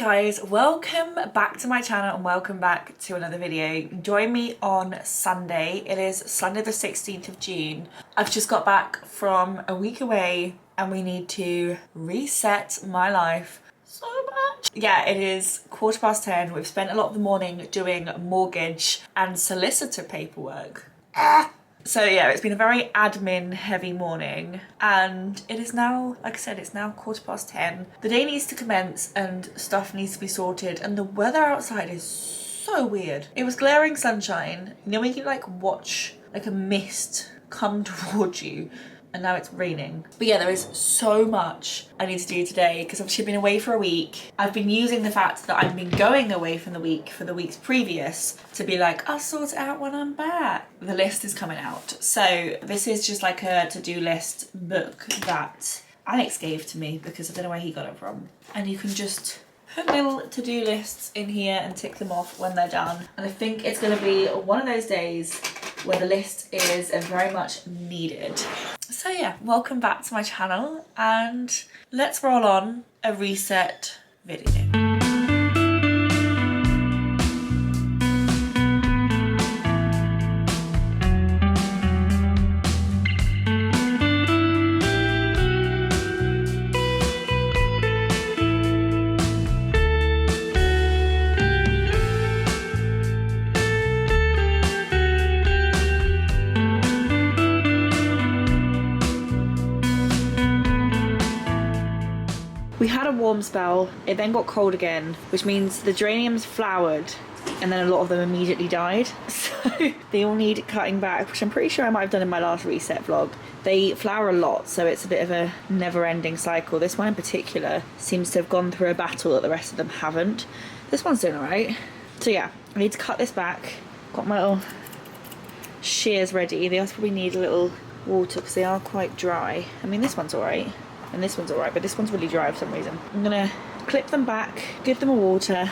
guys, welcome back to my channel and welcome back to another video. Join me on Sunday. It is Sunday the 16th of June. I've just got back from a week away and we need to reset my life so much. Yeah, it is 10:15. We've spent a lot of the morning doing mortgage and solicitor paperwork. So yeah, it's been a very admin heavy morning and it is now, like I said, it's now 10:15. The day needs to commence and stuff needs to be sorted and the weather outside is so weird. It was glaring sunshine, you know when you like watch like a mist come towards you, and now it's raining. But yeah, there is so much I need to do today because obviously I've been away for a week. I've been using the fact that I've been going away from the week for the weeks previous to be like, I'll sort it out when I'm back. The list is coming out. So this is just like a to-do list book that Alex gave to me because I don't know where he got it from. And you can just put little to-do lists in here and tick them off when they're done. And I think it's gonna be one of those days where the list is very much needed. So yeah, welcome back to my channel and let's roll on a reset video. We had a warm spell, it then got cold again, which means the geraniums flowered and then a lot of them immediately died. So they all need cutting back, which I'm pretty sure I might have done in my last reset vlog. They flower a lot, so it's a bit of a never-ending cycle. This one in particular seems to have gone through a battle that the rest of them haven't. This one's doing alright. So yeah, I need to cut this back. Got my little shears ready. They also probably need a little water because they are quite dry. I mean, this one's alright. And this one's alright, but this one's really dry for some reason. I'm gonna clip them back, give them a water.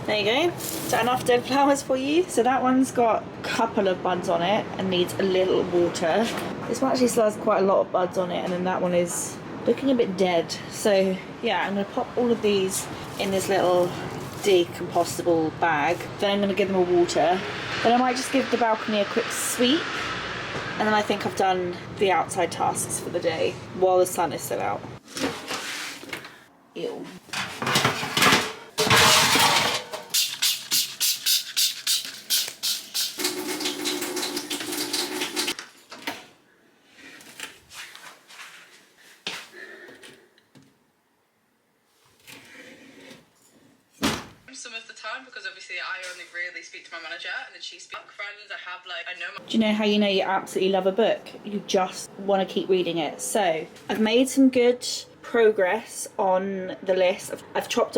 There you go. So enough dead flowers for you. So that one's got a couple of buds on it and needs a little water. This one actually still has quite a lot of buds on it, and then that one is looking a bit dead. So yeah, I'm gonna pop all of these in this little decompostable bag. Then I'm going to give them a water. Then I might just give the balcony a quick sweep, and then I think I've done the outside tasks for the day while the sun is still out. Ew. Some of the time, because obviously I only really speak to my manager and then she speaks. Friends I have, like, I know. Do you know how you know you absolutely love a book? You just want to keep reading it. So I've made some good progress on the list. I've ticked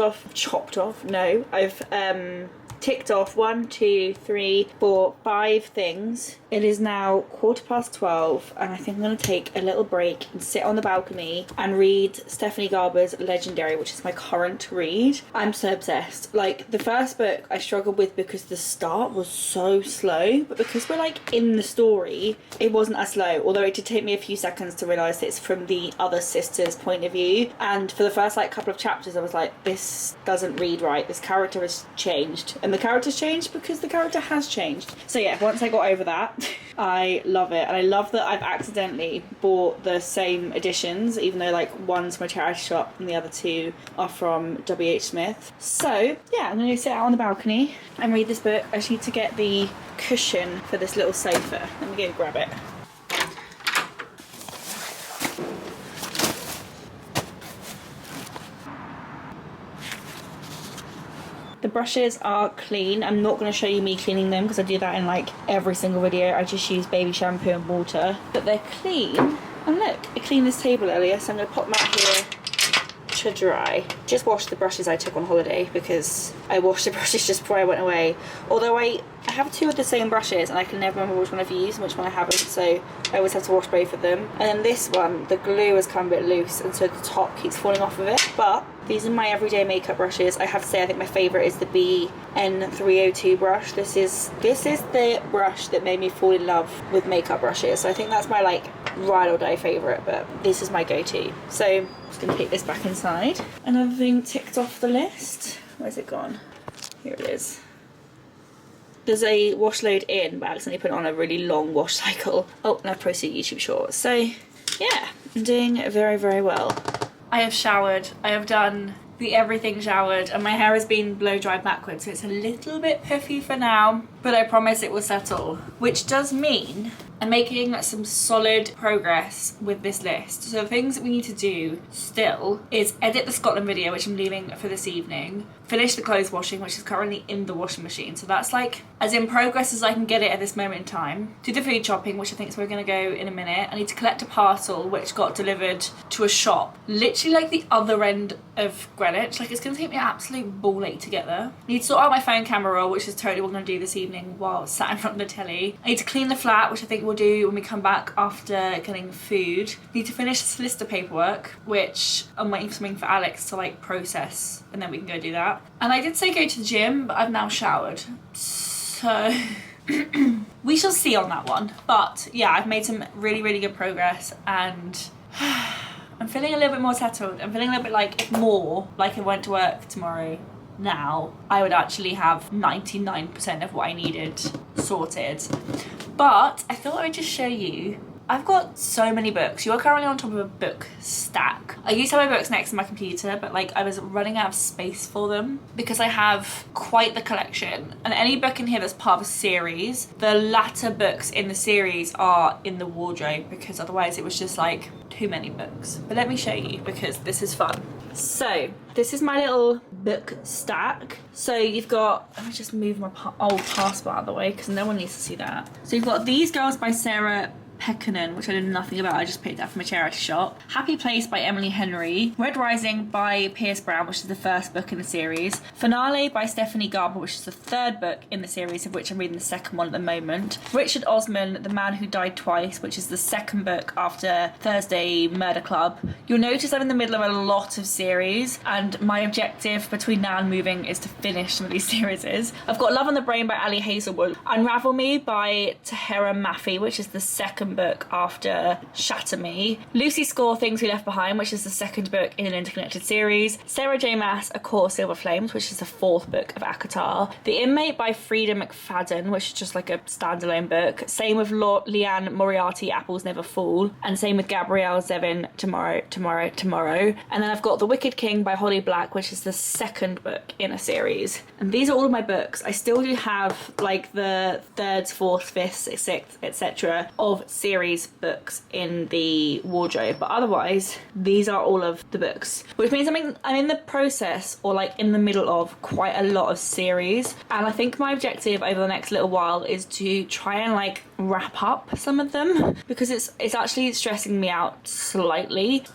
off 1, 2, 3, 4, 5 things. It is now 12:15 and I think I'm going to take a little break and sit on the balcony and read Stephanie Garber's Legendary, which is my current read. I'm so obsessed. Like, the first book I struggled with because the start was so slow, but because we're like in the story, it wasn't as slow, although it did take me a few seconds to realise it's from the other sister's point of view. And for the first like couple of chapters I was like, this doesn't read right, this character has changed. And the character's changed because the character has changed. So yeah, once I got over that, I love it. And I love that I've accidentally bought the same editions, even though like one's from a charity shop and the other two are from W.H. Smith. So yeah, I'm gonna sit out on the balcony and read this book. I just need to get the cushion for this little sofa. Let me go grab it. The brushes are clean. I'm not going to show you me cleaning them because I do that in like every single video. I just use baby shampoo and water. But they're clean. And look, I cleaned this table earlier, so I'm going to pop them out here to dry. Just washed the brushes I took on holiday because I washed the brushes just before I went away. Although I have two of the same brushes and I can never remember which one I've used and which one I haven't, so I always have to wash both of them. And then this one, the glue has come a bit loose and so the top keeps falling off of it. But These are my everyday makeup brushes. I have to say, I think my favourite is the BN302 brush. This is the brush that made me fall in love with makeup brushes. So I think that's my like ride or die favourite, but this is my go-to. So I'm just going to take this back inside. Another thing ticked off the list. Where's it gone? Here it is. There's a wash load in, but I accidentally put it on a really long wash cycle. Oh, and I've posted YouTube shorts. So yeah, I'm doing very, very well. I have showered. I have done the everything showered, and my hair has been blow dried backwards, so it's a little bit puffy for now, but I promise it will settle, which does mean I'm making some solid progress with this list. So the things that we need to do still is edit the Scotland video, which I'm leaving for this evening, finish the clothes washing, which is currently in the washing machine, so that's like as in progress as I can get it at this moment in time. Do the food shopping, which I think is where we're going to go in a minute. I need to collect a parcel which got delivered to a shop literally like the other end of Greenwich. Like, it's going to take me an absolute ball ache to get there. I need to sort out my phone camera roll, which is totally what I'm going to do this evening while sat in front of the telly. I need to clean the flat, which I think we'll do when we come back after getting food. I need to finish the solicitor paperwork, which I'm waiting for something for Alex to like process, and then we can go do that. And I did say go to the gym, but I've now showered, so we shall see on that one. But yeah, I've made some really, really good progress, and I'm feeling a little bit more settled. I'm feeling a little bit like, if more like I went to work tomorrow now, I would actually have 99% of what I needed sorted. But I thought I would just show you. I've got so many books. You are currently on top of a book stack. I used to have my books next to my computer, but like I was running out of space for them because I have quite the collection. And any book in here that's part of a series, the latter books in the series are in the wardrobe, because otherwise it was just like too many books. But let me show you, because this is fun. So this is my little book stack. So you've got, let me just move my old passport out of the way because no one needs to see that. So you've got These Girls by Sarah Pekkanen, which I knew nothing about. I just picked that from a charity shop. Happy Place by Emily Henry. Red Rising by Pierce Brown, which is the first book in the series. Finale by Stephanie Garber, which is the third book in the series, of which I'm reading the second one at the moment. Richard Osman, The Man Who Died Twice, which is the second book after Thursday Murder Club. You'll notice I'm in the middle of a lot of series, and my objective between now and moving is to finish some of these series. I've got Love on the Brain by Ali Hazelwood. Unravel Me by Tahera Mafi, which is the second book after Shatter Me. Lucy Score, Things We Left Behind, which is the second book in an interconnected series. Sarah J Maas, A Core Silver Flames, which is the fourth book of ACOTAR. The Inmate by Frida McFadden, which is just like a standalone book. Same with Leanne Moriarty, Apples Never Fall. And same with Gabrielle Zevin, Tomorrow, Tomorrow, Tomorrow. And then I've got The Wicked King by Holly Black, which is the second book in a series. And these are all of my books. I still do have like the thirds, fourths, fifths, sixths, etc. of series books in the wardrobe, but otherwise these are all of the books, which means I'm in the process, or like in the middle of, quite a lot of series. And I think my objective over the next little while is to try and like wrap up some of them, because it's actually stressing me out slightly.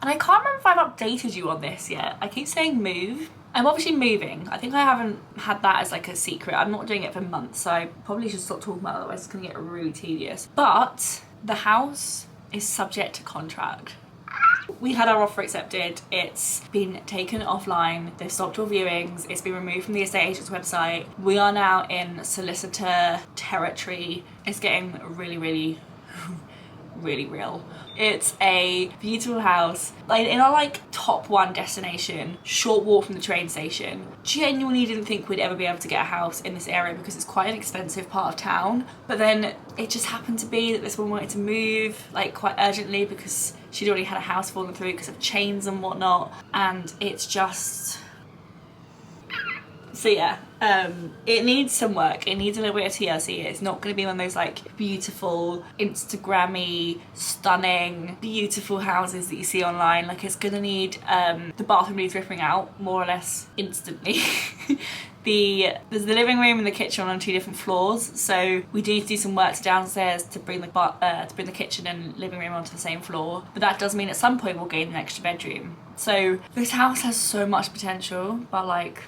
And I can't remember if I've updated you on this yet. I keep saying move. I'm obviously moving. I think I haven't had that as like a secret. I'm not doing it for months, so I probably should stop talking about it, otherwise it's gonna get really tedious. But the house is subject to contract. We had our offer accepted. It's been taken offline. They've stopped all viewings. It's been removed from the estate agent's website. We are now in solicitor territory. It's getting really, really, really real. It's a beautiful house, like in our like top one destination, short walk from the train station. Genuinely didn't think we'd ever be able to get a house in this area because it's quite an expensive part of town. But then it just happened to be that this woman wanted to move like quite urgently because she'd already had a house fallen through because of chains and whatnot. And it's just, so yeah, it needs some work. It needs a little bit of TLC. It's not going to be one of those like beautiful, Instagrammy, stunning, beautiful houses that you see online. Like, it's going to need, the bathroom needs ripping out more or less instantly. There's the living room and the kitchen on two different floors, so we do need to do some work downstairs to bring the kitchen and living room onto the same floor. But that does mean at some point we'll gain an extra bedroom. So this house has so much potential, but like,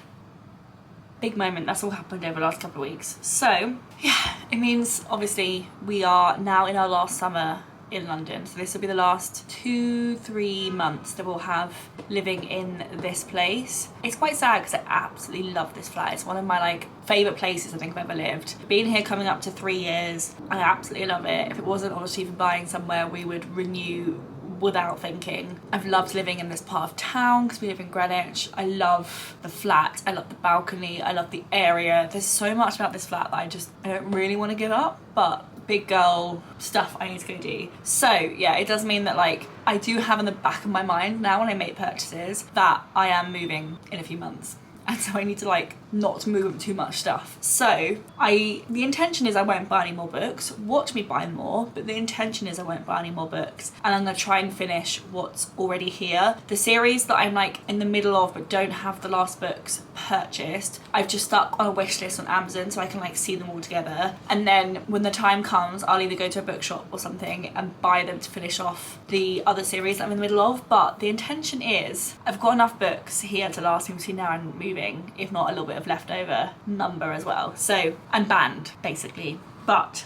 big moment. That's all happened over the last couple of weeks. So yeah, it means obviously we are now in our last summer in London. So this will be the last 2-3 months that we'll have living in this place. It's quite sad because I absolutely love this flat. It's one of my like favourite places I think I've ever lived. Been here coming up to 3 years. I absolutely love it. If it wasn't obviously for buying somewhere, we would renew without thinking. I've loved living in this part of town because we live in Greenwich. I love the flat, I love the balcony, I love the area. There's so much about this flat that I don't really want to give up, but big girl stuff I need to go do. So yeah, it does mean that like I do have in the back of my mind now when I make purchases that I am moving in a few months. And so I need to like not move too much stuff. So the intention is I won't buy any more books. Watch me buy more, but the intention is I won't buy any more books. And I'm gonna try and finish what's already here. The series that I'm like in the middle of but don't have the last books purchased, I've just stuck on a wish list on Amazon so I can like see them all together. And then when the time comes, I'll either go to a bookshop or something and buy them to finish off the other series that I'm in the middle of. But the intention is I've got enough books here to last me between now and moving, if not a little bit of leftover number as well. So I'm banned basically, but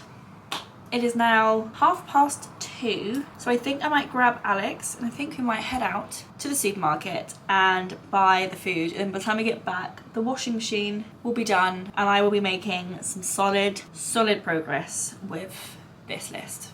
it is now 2:30, so I think I might grab Alex and I think we might head out to the supermarket and buy the food, and by the time we get back the washing machine will be done and I will be making some solid progress with this list.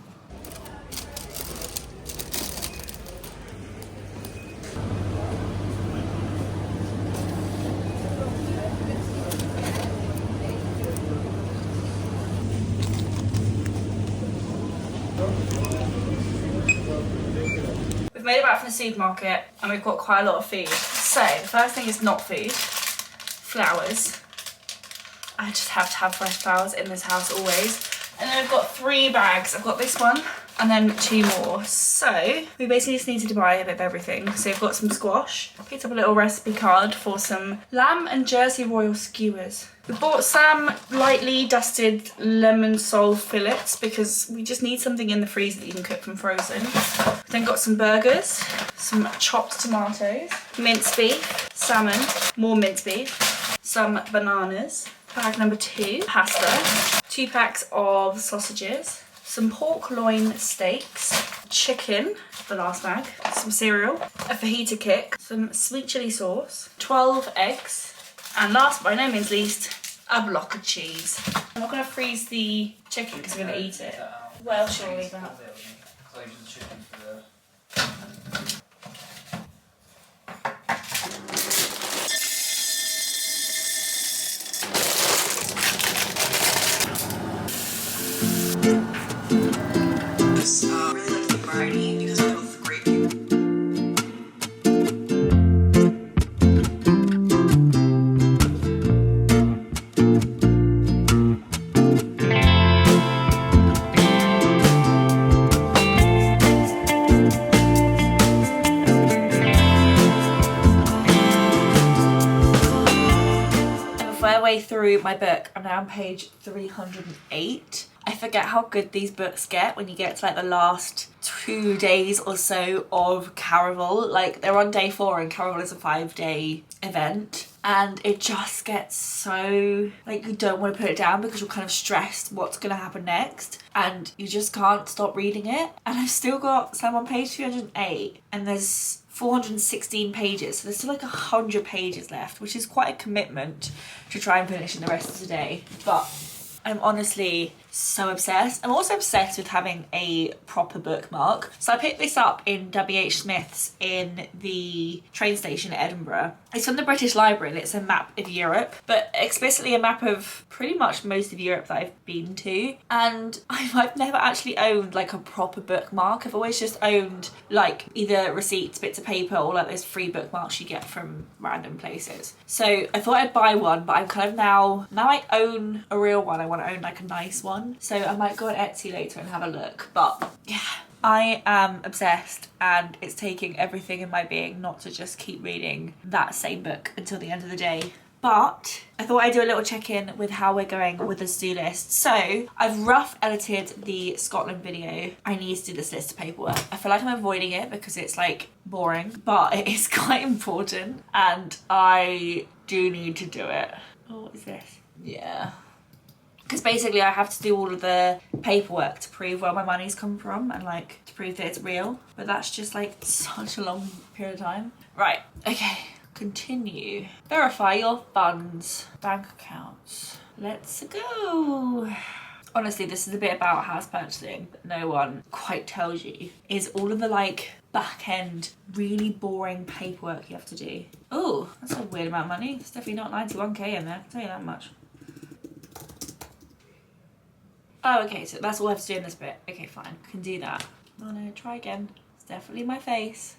We've made it back from the supermarket and we've got quite a lot of food. So the first thing is not food, flowers. I just have to have fresh flowers in this house always. And then I've got 3 bags. I've got this one and then 2 more. So we basically just needed to buy a bit of everything. So we've got some squash. I picked up a little recipe card for some lamb and Jersey Royal skewers. We bought some lightly dusted lemon sole fillets because we just need something in the freezer that you can cook from frozen. Then got some burgers, some chopped tomatoes, minced beef, salmon, more minced beef, some bananas, bag number 2, pasta, 2 packs of sausages, some pork loin steaks, chicken, the last bag, some cereal, a fajita kick, some sweet chilli sauce, 12 eggs, and last but by no means least, a block of cheese. I'm not going to freeze the chicken because I'm going to eat it. What else should I leave out? Really like the variety because I love the grape. Way through my book, I'm now on page 308. I forget how good these books get when you get to like the last 2 days or so of Caraval. Like they're on day 4 and Caraval is a 5-day event, and it just gets so like you don't want to put it down because you're kind of stressed what's gonna happen next and you just can't stop reading it. And I've still got, so I'm on page 308 and there's 416 pages, so there's still like 100 pages left, which is quite a commitment to try and finish in the rest of the day. But I'm honestly so obsessed. I'm also obsessed with having a proper bookmark. So I picked this up in WH Smith's in the train station at Edinburgh. It's from the British Library and it's a map of Europe, but explicitly a map of pretty much most of Europe that I've been to. And I've never actually owned like a proper bookmark. I've always just owned like either receipts, bits of paper, or like those free bookmarks you get from random places. So I thought I'd buy one, but I'm kind of now I own a real one. I want to own like a nice one. So I might go on Etsy later and have a look. But yeah, I am obsessed and it's taking everything in my being not to just keep reading that same book until the end of the day. But I thought I'd do a little check-in with how we're going with the to-do list. So I've rough edited the Scotland video. I need to do this list of paperwork. I feel like I'm avoiding it because it's like boring, but it is quite important and I do need to do it. Oh, what is this? Yeah. Because basically I have to do all of the paperwork to prove where my money's come from and like to prove that it's real. But that's just like such a long period of time. Right, okay. Continue. Verify your funds. Bank accounts. Let's go. Honestly, this is a bit about house purchasing that no one quite tells you. Is all of the like back end, really boring paperwork you have to do. Oh, that's a weird amount of money. It's definitely not 91k in there, I can tell you that much. Oh, okay, so that's all I have to do in this bit. Okay, fine, I can do that. Oh no, try again. It's definitely my face.